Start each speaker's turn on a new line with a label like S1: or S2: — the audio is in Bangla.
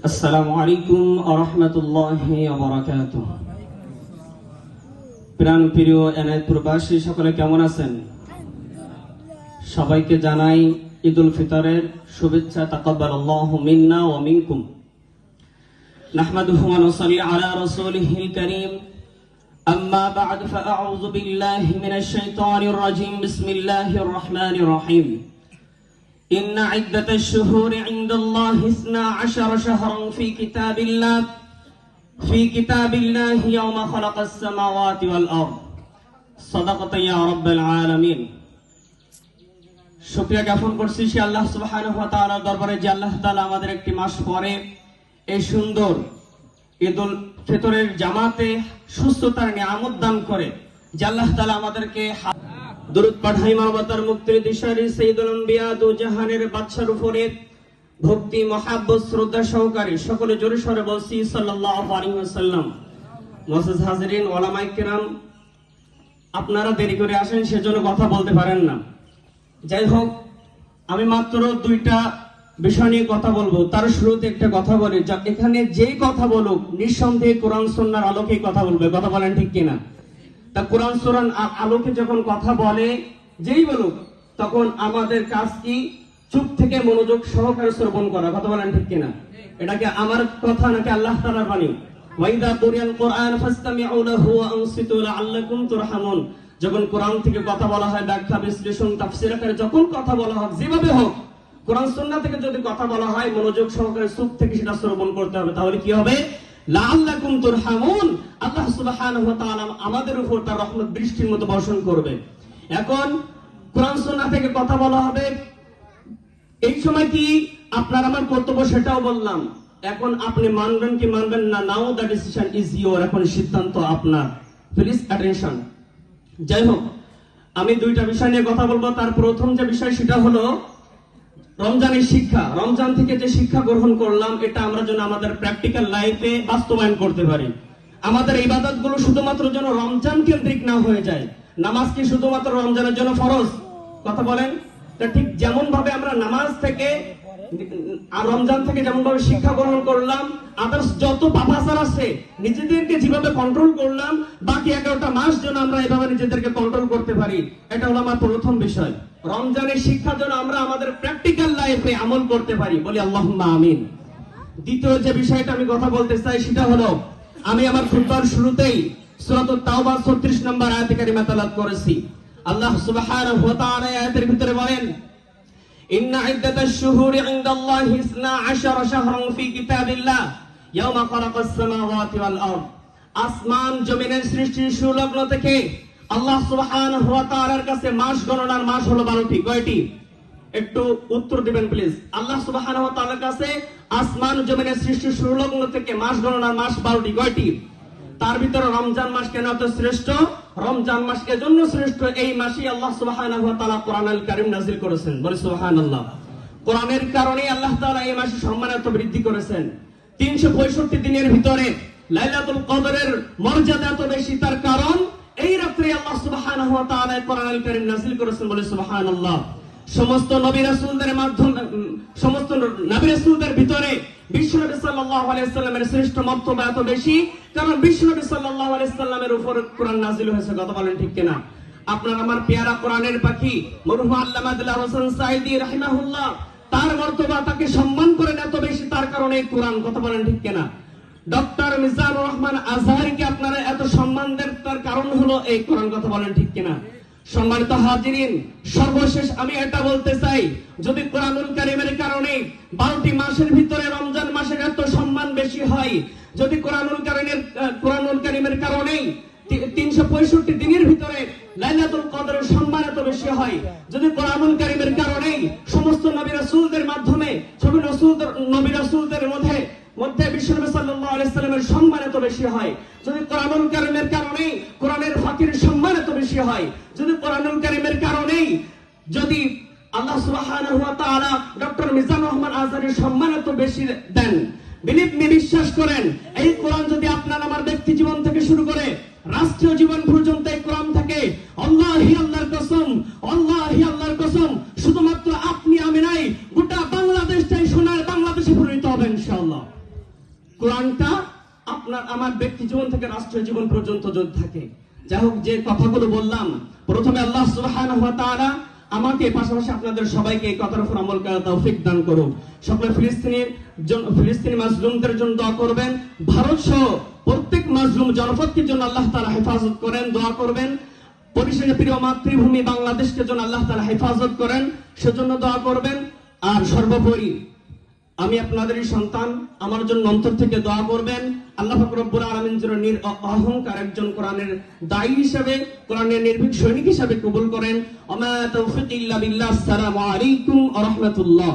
S1: আসসালামু আলাইকুম ওয়া রাহমাতুল্লাহি ওয়া বারাকাতুহু। প্রিয় এনায়েত প্রবাসী সকলে কেমন আছেন? সবাইকে জানাই ঈদুল ফিতরের শুভেচ্ছা। তাকাব্বালাল্লাহু মিন্না ওয়া মিনকুম। নাহমাদুহু ওয়া নুসাল্লি আলা রাসূলিহিল কারীম। আম্মা বা'দ ফাআউযু বিল্লাহি মিনাশ শাইতানির রাজীম। বিসমিল্লাহির রাহমানির রাহিম। إن عدة الشهور عند الله 12 شهرا في كتاب الله يوم خلق السماوات والأرض صدقت يا رب العالمين। শুকরিয়া জ্ঞাপন করছি সে আল্লাহ সুবহানাহু ওয়া তাআলার দরবারে যে আল্লাহ তাআলা আমাদের একটি মাস পরে এই সুন্দর ঈদুল ফিতরের জামাতে সুস্থতার নিয়ামত দান করে, যে আল্লাহ তাআলা আমাদেরকে দরুদ পাঠাই মানবতার মুক্তির দিশারি সাইয়্যিদুল আম্বিয়া দু জাহানের বাদশার উপরে ভক্তি মহাব্বত শ্রদ্ধা সহকারে সকলে জোরে সরে বলছি সাল্লাল্লাহু আলাইহি ওয়াসাল্লাম। মুআজ্জাজ হাজিরিন, উলামায়ে কিরাম, আপনারা দেরি করে আসেন সেজন্য কথা বলতে পারেন না। যাই হোক, আমি মাত্র দুইটা বিষয় নিয়ে কথা বলবো। তার শুরুতে একটা কথা বলি, এখানে যেই কথা বলুক নিঃসন্দেহে কোরআন সুন্নাহর আলোকেই কথা বলবে। কথা বলেন ঠিক কিনা? তা কোরআন সুরার আলোকে যখন কথা বলে যেই বলুক, তখন আমাদের কাজ কি? চুপ থেকে মনোযোগ সহকারে শ্রবণ করা। কথা বলেন ঠিক কিনা? এটা কি আমার কথা নাকি আল্লাহ তাআলার বাণী? ওয়াইদা কুরিয়াল কুরআন ফাসতামিউ লাহু ওয়া আনসিতু লাআল্লাকুম তুরহামুন। যখন কোরআন থেকে কথা বলা হয়, ব্যাখ্যা বিশ্লেষণ তাফসীর আকারে যখন কথা বলা হয়, যেভাবে হোক কোরআন সুন্নাহ থেকে যদি কথা বলা হয়, মনোযোগ সহকারে চুপ থেকে সেটা শ্রবণ করতে হবে। তাহলে কি হবে? লাআল্লাকুম তুরহামুন। আল্লাহ সুবহানাহু ওয়া তাআলা আমাদের উপর তার রহমত বৃষ্টির মতো বর্ষণ করবে। এখন কোরআন সুন্নাহ থেকে কথা বলা হবে, এই সময় কি আপনার আমার কর্তব্য সেটাও বললাম। এখন আপনি মানবেন কি মানবেন না, নাও দ্য ডিসিশন ইজ ইয়োর। এখন সিদ্ধান্ত আপনার। Please attention. যাই হোক, আমি দুইটা বিষয় নিয়ে কথা বলবো। তার প্রথম যে বিষয় সেটা হলো রমজানের শিক্ষা। রমজান থেকে যে শিক্ষা গ্রহণ করলাম, এটা আমরা যেন আমাদের প্র্যাকটিক্যাল লাইফে বাস্তবায়ন করতে পারি। আমাদের ইবাদত গুলো শুধুমাত্র যেন রমজান কেন্দ্রিক না হয়ে যায়। নামাজ কি শুধুমাত্র রমজানের জন্য ফরজ? কথা বলেন। তা ঠিক যেমন ভাবে আমরা নামাজ থেকে আর রমজান থেকে যেমন ভাবে শিক্ষা গ্রহণ করলাম, আদার্স যত পাপাচার আছে নিজেদেরকে যেভাবে কন্ট্রোল করলাম, বাকি 11টা মাস যেন আমরা এভাবে নিজেদেরকে কন্ট্রোল করতে পারি। এটা হলো আমার প্রথম বিষয়। রমজানের শিক্ষা যেন আমরা আমাদের প্র্যাকটিক্যাল লাইফে আমল করতে পারি। বলি আল্লাহুম্মা আমিন। দ্বিতীয় যে বিষয়টা আমি কথা বলতে চাই সেটা হলো, আমি আমার খুতবার শুরুতেই সূরাতুত তাওবা 36 নম্বর আয়াতে কারিমা তেলাওয়াত করেছি। আল্লাহ সুবহানাহু ওয়া তাআলা আয়াতের ভিতরে বলেন, ইন্না ইদ্দাতাশ শুহুরি ইনদাল্লাহি 12 শাহরান ফি কিতাবিল্লাহ ইয়াওমা খালাকাস সামাওয়াতি ওয়াল আরদ। আসমান জমিনের সৃষ্টির সুলগ্ন থেকে আল্লাহ সুবহানাহু ওয়া তাআলার কাছে মাস গণনার মাস হলো 12টি। কয়টি? একটু উত্তর দিবেন প্লিজ। আল্লাহ সুবহানাহু ওয়া তাআলার কাছে আসমান জমিনের সৃষ্টির সুলগ্ন থেকে মাস গণনার মাস 12টি। কয়টি? তার ভিতরে রমজান মাস কেন এত শ্রেষ্ঠ? রমজান মাস এজন্য শ্রেষ্ঠ, এই মাসে আল্লাহ সুবহানাহু ওয়া তাআলা কোরআনুল কারীম নাযিল করেছেন। বলি সুবহানাল্লাহ। কোরআনের কারণে আল্লাহ তাআলা এই মাসে সম্মান এত বৃদ্ধি করেছেন। 365 দিনের ভিতরে লাইলাতুল কদরের মর্যাদা এত বেশি, তার কারণ এই রাত্রে আল্লাহ সুবহানাহু ওয়া তাআলা কোরআনুল কারীম নাযিল করেছেন। বলি সুবহানাল্লাহ। সমস্ত নবী রাসূলদের মাধ্যমে, সমস্ত নবী রাসূলদের ভিতরে বিশ্বনবী সাল্লাল্লাহু আলাইহি ওয়াসাল্লামের শ্রেষ্ঠ মর্তবা এত বেশি, কারণ বিশ্বনবী সাল্লাল্লাহু আলাইহি ওয়াসাল্লামের উপর কোরআন নাযিল হয়েছে। কথা বলেন ঠিক কিনা? আপনার আমার পেয়ারা কোরআনের পাখি মরহুম আল্লামা দিলওয়ার হোসেন সাঈদী রাহিমাহুল্লাহ, তার মর্তবা, তাকে সম্মান করেন এত বেশি, তার কারণে এই কোরআন। কথা বলেন ঠিক কিনা? ডক্টর মিজানুর রহমান আজহারীকে আপনারা এত সম্মান দেন, তার কারণ হলো এই কোরআন। কথা বলেন ঠিক কিনা? সম্মানিত হাজিরিন, সর্বশেষ আমি এটা বলতে চাই, যদি কোরআনুল কারীমের কারণে 12টি মাসের ভিতরে রমজান মাসের এত সম্মান বেশি হয়, যদি কোরআনুল কারীমের কারণে 365 দিনের ভিতরে লাইলাতুল কদরের সম্মান এত বেশি হয়, যদি কোরআনুল কারীমের কারণে সমস্ত নবী রাসূলদের মাধ্যমে নবী রাসূলদের মধ্যে বিশ্বনবী সাল্লাল্লাহু আলাইহি ওয়াসাল্লামের সম্মান এত বেশি হয়, যদি কোরআনুল কারীমের কারণে কোরআনের ফাকির সম্মান এত বেশি হয়, যদি কোরআনুল কারীমের কারণে যদি আল্লাহ সুবহানাহু ওয়া তাআলা ডক্টর মিজানুর রহমান আজহারীর সম্মান এত বেশি দেন, বিলিভ মি, বিশ্বাস করেন, এই কোরআন যদি আপনার আমার ব্যক্তি জীবন থেকে শুরু করে রাষ্ট্রীয় জীবন পর্যন্ত এই কোরআন থাকে, আল্লাহি আল্লাহর কসম, আল্লাহি আল্লাহর কসম, শুধুমাত্র আপনি আমি নাই, গোটা বাংলাদেশটাই সোনার বাংলাদেশে পরিণত হবে ইনশাআল্লাহ। আপনার আমার ব্যক্তি জীবন থেকে রাষ্ট্রীয় জীবন পর্যন্ত যদি থাকে। যাই হোক, যে কথাগুলো বললাম, প্রথমে আল্লাহ সুবহানাহু ওয়া তাআলা আমাকে পাশাপাশি আপনাদের সবাইকে এই কথার উপর আমল করার তৌফিক দান করুন। সকলে ফিলিস্তিনি মাজলুমদের জন্য দোয়া করবেন। ভারত সহ প্রত্যেক মাজলুম জনপদকে জন্য আল্লাহ তাআলা হেফাজত করেন, দোয়া করবেন। পরিশেষে প্রিয় মাতৃভূমি বাংলাদেশকে জন্য আল্লাহ তাআলা হেফাজত করেন, সেজন্য দোয়া করবেন। আর সর্বোপরি আমি আপনাদেরই সন্তান, আমার জন্য অন্তর থেকে দোয়া করবেন। আল্লাহ পাক রব্বুল আলামিন যেন অহংকার একজন কোরআনের দায়ী হিসেবে, কোরআনের নির্ভীক সৈনিক হিসেবে কবুল করেন। ওয়া মা তাওফীক ইল্লা বিল্লাহ। আসসালামু আলাইকুম ওয়া রাহমাতুল্লাহ।